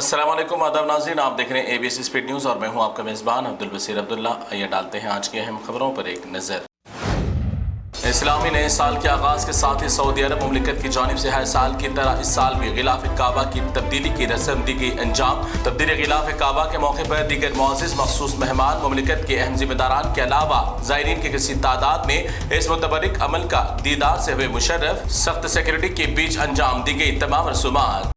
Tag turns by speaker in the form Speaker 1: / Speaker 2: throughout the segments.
Speaker 1: अस्सलाम वालेकुम आदाब नाज़रीन, आप देख रहे हैं ABC स्पीड न्यूज़ और मैं हूं आपका मेज़बान अब्दुल बसीर अब्दुल्ला। आइए डालते हैं आज की अहम खबरों पर एक नज़र। इस्लामी नए साल के आगाज़ के साथ ही सऊदी अरब मुमलिकत की जानिब से हर साल की तरह इस साल भी गिलाफ काबा की तब्दीली की रस्म दी गई अंजाम। तब्दीली गिलाफ काबा के मौके पर दीगर मुअज़्ज़िज़ मखसूस मेहमान मुमलिकत के अहम जिम्मेदारान के अलावा ज़ायरीन की किसी तादाद ने इस मुतबर्रिक अमल का दीदार से हुए मुशर्रफ। सख्त सिक्योरिटी के बीच अंजाम दी गई तमाम रसूमात।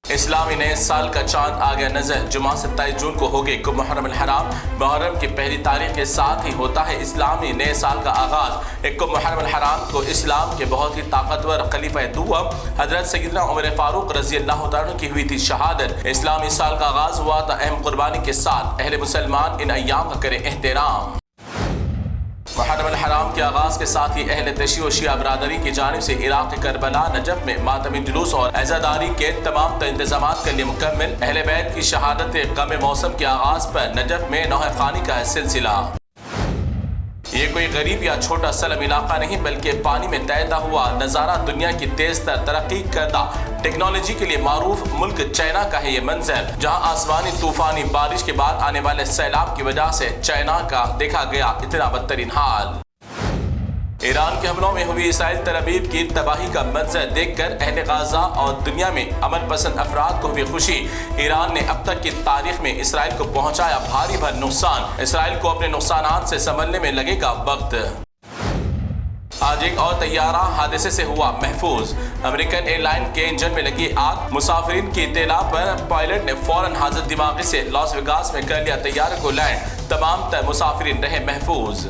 Speaker 1: इस्लामी नए साल का चांद आ गया नजर। जुमा 27 जून को होगी मुहर्रम अल-हराम। मुहर्रम की पहली तारीख के साथ ही होता है इस्लामी नए साल का आगाज। मुहर्रम अल-हराम को इस्लाम के बहुत ही ताकतवर खलीफा दुआ हजरत सैयदना उमर फारूक रज़ी अल्लाह तआला अन्हु की हुई थी शहादत। इस्लामी साल का आगाज हुआ था अहम कुर्बानी के साथ। अहले मुसलमान इन अय्याम का करें एहतराम। मुहर्रम अल-हराम के आगाज के साथ ही अहले तशीह व शिया बरादरी की जानिब से इराक के करबला नजफ में मातमी जुलूस और अज़ादारी के तमाम इंतजामात के लिए मुकम्मल। अहले बैत की शहादत गम मौसम के आगाज पर नजफ में नौह खानी का है सिलसिला। ये कोई गरीब या छोटा सलम इलाका नहीं बल्कि पानी में तैरता हुआ नज़ारा। दुनिया की तेज तर तरक्की करदा टेक्नोलॉजी के लिए मारूफ मुल्क चाइना का है ये मंजर, जहां आसमानी तूफानी बारिश के बाद आने वाले सैलाब की वजह से चाइना का देखा गया इतना बदतरीन हाल। ईरान के हमलों में हुई इसराइल तेल अवीव की तबाही का मंजर देखकर अहले गाजा और दुनिया में अमन पसंद अफराद को हुई खुशी। ईरान ने अब तक की तारीख में इसराइल को पहुंचाया भारी भर नुकसान। इसराइल को अपने नुकसानात से संभलने में लगेगा वक्त। आज एक और तैयारा हादसे से हुआ महफूज। अमेरिकन एयरलाइन के इंजन में लगी आग। मुसाफिरीन की इत्तला पर पायलट ने फौरन हाजिर दिमागी से लॉस वेगास में कर लिया तैयारे को लैंड। तमाम मुसाफिरीन रहे महफूज।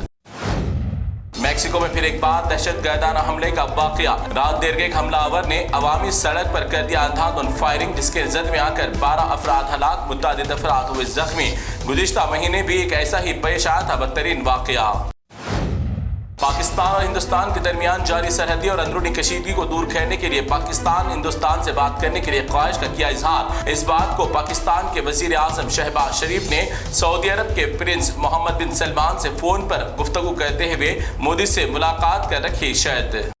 Speaker 1: मैक्सिको में फिर एक बार दहशतगर्दाना हमले का वाकया। रात देर के एक हमलावर ने अवामी सड़क पर कर दिया अंधाधुंध फायरिंग, जिसके जद में आकर 12 अफराद हलाक, मुतअद्दिद अफराद हुए जख्मी। गुज़िश्ता महीने भी एक ऐसा ही पेश आया था बदतरीन वाकया। पाकिस्तान और हिंदुस्तान के दरमियान जारी सरहदी और अंदरूनी कशीदगी को दूर करने के लिए पाकिस्तान हिंदुस्तान से बात करने के लिए ख्वाहिश का किया इजहार। इस बात को पाकिस्तान के वजीर आजम शहबाज शरीफ ने सऊदी अरब के प्रिंस मोहम्मद बिन सलमान से फोन पर गुफ्तगू करते हुए मोदी से मुलाकात कर रखी शर्त।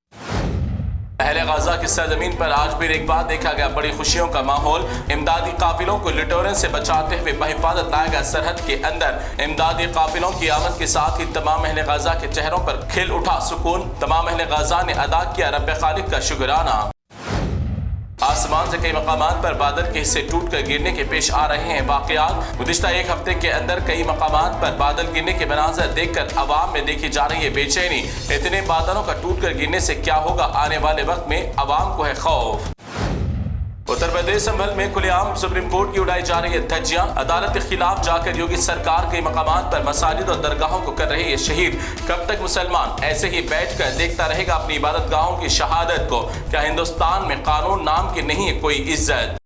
Speaker 1: अहले गाजा की सरजमीन पर आज फिर एक बार देखा गया बड़ी खुशियों का माहौल। इमदादी काफिलों को लुटेरों से बचाते हुए बहिफाजत लाया गया सरहद के अंदर। इमदादी काफिलों की आमद के साथ ही तमाम अहले गाजा के चेहरों पर खिल उठा सुकून। तमाम अहले गाजा ने अदा किया रब खालिक का शुक्राना। आसमान से कई मकामात पर बादल के हिस्से टूट कर गिरने के पेश आ रहे हैं वाकयात। गुज़िश्ता एक हफ्ते के अंदर कई मकामात पर बादल गिरने के मनाज़र देखकर अवाम में देखी जा रही है बेचैनी। इतने बादलों का टूट कर गिरने से क्या होगा आने वाले वक्त में, अवाम को है खौफ। उत्तर प्रदेश संभल में खुलेआम सुप्रीम कोर्ट की उड़ाई जा रही है धज्जियां। अदालत के खिलाफ जाकर योगी सरकार कई मकामात पर मसाजिद और दरगाहों को कर रही है शहीद। कब तक मुसलमान ऐसे ही बैठकर देखता रहेगा अपनी इबादत गाहों की शहादत को? क्या हिंदुस्तान में कानून नाम की नहीं है कोई इज्जत?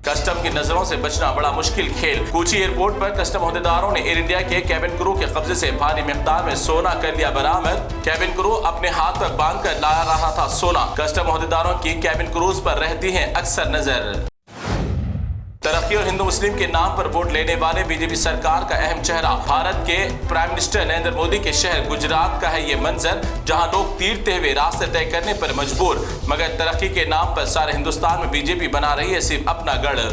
Speaker 1: कस्टम की नजरों से बचना बड़ा मुश्किल खेल। कोची एयरपोर्ट पर कस्टम अहदेदारों ने एयर इंडिया के कैबिन क्रू के कब्जे से भारी मिकदार में सोना कर लिया बरामद। कैबिन क्रू अपने हाथ पर बांध कर ला रहा था सोना। कस्टम अहदेदारों की कैबिन क्रूज पर रहती है अक्सर नजर। तरक्की और हिंदू मुस्लिम के नाम पर वोट लेने वाले बीजेपी सरकार का अहम चेहरा भारत के प्राइम मिनिस्टर नरेंद्र मोदी के शहर गुजरात का है ये मंजर, जहां लोग तीरते हुए रास्ते तय करने पर मजबूर। मगर तरक्की के नाम पर सारे हिंदुस्तान में बीजेपी बना रही है सिर्फ अपना गढ़।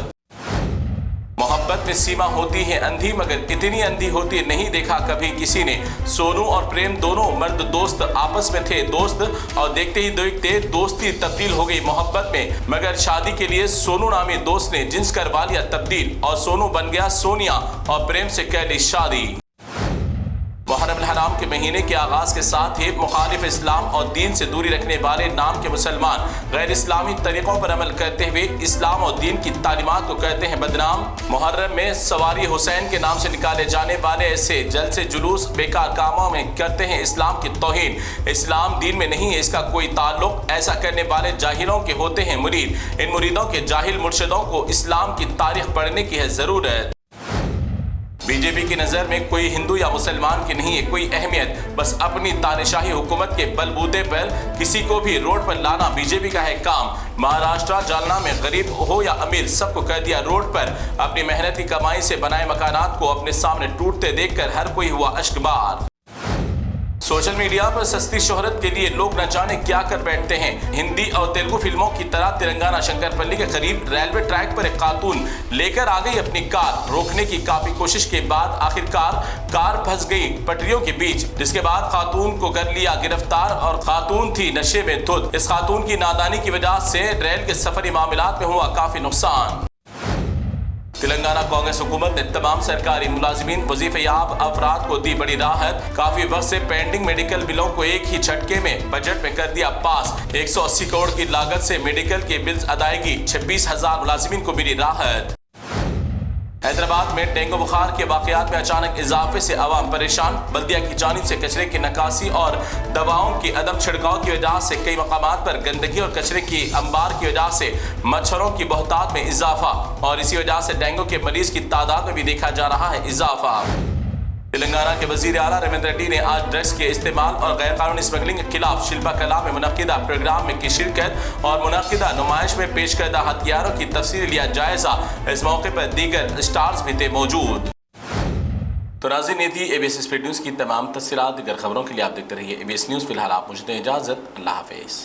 Speaker 1: मोहब्बत में सीमा होती है अंधी, मगर इतनी अंधी होती है नहीं देखा कभी किसी ने। सोनू और प्रेम दोनों मर्द दोस्त आपस में थे दोस्त, और देखते ही देखते दोस्ती तब्दील हो गई मोहब्बत में। मगर शादी के लिए सोनू नामी दोस्त ने जिन्स करवा लिया तब्दील, और सोनू बन गया सोनिया और प्रेम से कर ली शादी। मुहर्रम अल-हराम के महीने के आगाज के साथ ही मुखालिफ इस्लाम और दीन से दूरी रखने वाले नाम के मुसलमान गैर इस्लामी तरीकों पर अमल करते हुए इस्लाम और दीन की तालीमात को करते हैं बदनाम। मुहर्रम में सवारी हुसैन के नाम से निकाले जाने वाले ऐसे जलसे जुलूस बेकार कामों में करते हैं इस्लाम की तौहीन। इस्लाम दीन में नहीं है इसका कोई ताल्लुक। ऐसा करने वाले जाहिलों के होते हैं मुरीद। इन मुरीदों के जाहिल मुर्शिदों को इस्लाम की तारीख पढ़ने की है जरूरत। बीजेपी की नजर में कोई हिंदू या मुसलमान की नहीं है कोई अहमियत। बस अपनी तानाशाही हुकूमत के बलबूते पर किसी को भी रोड पर लाना बीजेपी का है काम। महाराष्ट्र जालना में गरीब हो या अमीर सबको कर दिया रोड पर। अपनी मेहनत की कमाई से बनाए मकानात को अपने सामने टूटते देखकर हर कोई हुआ अश्कबार। सोशल मीडिया पर सस्ती शोहरत के लिए लोग न जाने क्या कर बैठते हैं। हिंदी और तेलुगु फिल्मों की तरह तेलंगाना शंकरपल्ली के करीब रेलवे ट्रैक पर एक खातून लेकर आ गई अपनी कार। रोकने की काफी कोशिश के बाद आखिरकार कार फंस गई पटरियों के बीच, जिसके बाद खातून को कर लिया गिरफ्तार और खातून थी नशे में धुत। इस खातून की नादानी की वजह से रेल के सफरी मामलात में हुआ काफी नुकसान। तेलंगाना कांग्रेस हुकूमत ने तमाम सरकारी मुलाजिमीन वजीफेयाब अफराद को दी बड़ी राहत। काफी वक्त से पेंडिंग मेडिकल बिलों को एक ही झटके में बजट में कर दिया पास। 180 करोड़ की लागत से मेडिकल के बिल्स अदायगी, 26,000 मुलाजिमीन को मिली राहत। हैदराबाद में डेंगू बुखार के वाकयात में अचानक इजाफे से अवाम परेशान। बल्दिया की जानिब से कचरे की निकासी और दवाओं की अदम छिड़काव की वजह से कई मकामात पर गंदगी और कचरे की अंबार की वजह से मच्छरों की बहुतात में इजाफा और इसी वजह से डेंगू के मरीज की तादाद में भी देखा जा रहा है इजाफा। तेलंगाना के वजीर आला रेवंत रेड्डी ने आज ड्रग्स के इस्तेमाल और गैर कानूनी स्मगलिंग के खिलाफ शिल्पा कला में मुनक्किदा प्रोग्राम में की शिरकत और मुनक्किदा नुमाइश में पेश करदा हथियारों की तफसील लिया जायजा। इस मौके पर दीगर स्टार्स भी थे मौजूद। तो नाज़रीन, ये थी ABS स्पीड न्यूज़ की तमाम तफसीलात। दीगर खबरों के लिए आप देखते रहिए ABS न्यूज़। फिलहाल आप मुझे दें इजाज़त। अल्लाह हाफिज़।